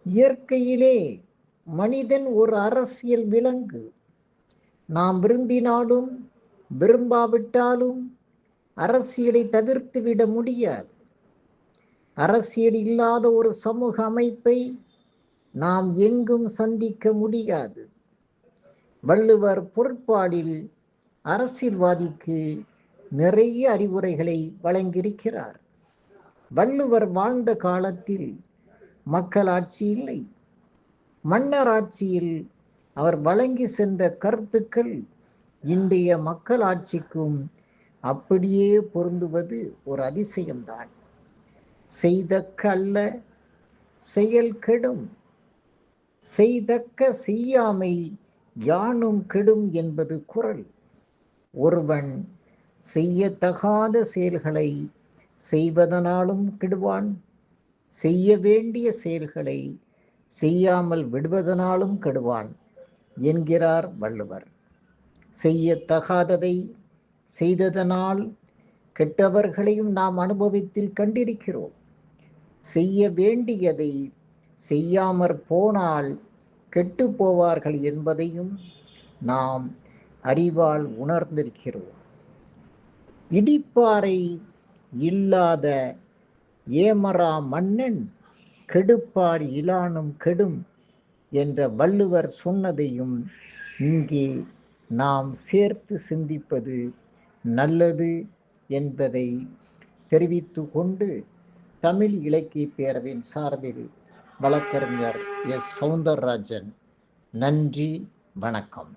இயற்கையிலே மனிதன் ஒரு அரசியல் விலங்கு. நாம் விரும்பினாலும் விரும்பாவிட்டாலும் அரசியலை தவிர்த்து விட முடியாது. அரசியல் இல்லாத ஒரு சமூக அமைப்பை நாம் எங்கும் சந்திக்க முடியாது. வள்ளுவர் பொருட்பாலில் அரசியல்வாதிக்கு நிறைய அறிவுரைகளை வழங்கியிருக்கிறார். வள்ளுவர் வாழ்ந்த காலத்தில் மக்களாட்சி இல்லை. மன்னராட்சியில் அவர் வழங்கி சென்ற கருத்துக்கள் இன்றைய மக்களாட்சிக்கும் அப்படியே பொருந்துவது ஒரு அதிசயம்தான். செய்தக்க அல்ல செயல் கெடும், செய்தக்க செய்யாமை யானும் கெடும் என்பது குறள். ஒருவன் செய்யத்தகாத செயல்களை செய்வதனாலும் கெடுவான், செய்ய வேண்டிய செயல்களை செய்யாமல் விடுவதனாலும் கெடுவான் என்கிறார் வள்ளுவர். செய்யத்தகாததை செய்ததனால் கெட்டவர்களையும் நாம் அனுபவத்தில் கண்டிருக்கிறோம். செய்ய வேண்டியதை செய்யாமற் போனால் கெட்டு போவார்கள் என்பதையும் நாம் அறிவால் உணர்ந்திருக்கிறோம். இடிப்பாறை இல்லாத ஏமரா மன்னன் கெடுப்பார் இலானும் கெடும் என்ற வள்ளுவர் சொன்னதையும் இங்கே நாம் சேர்த்து சிந்திப்பது நல்லது என்பதை தெரிவித்து கொண்டு தமிழ் இலக்கிய பேரவையின் சார்பில் வழக்கறிஞர் எஸ். சௌந்தரராஜன். நன்றி, வணக்கம்.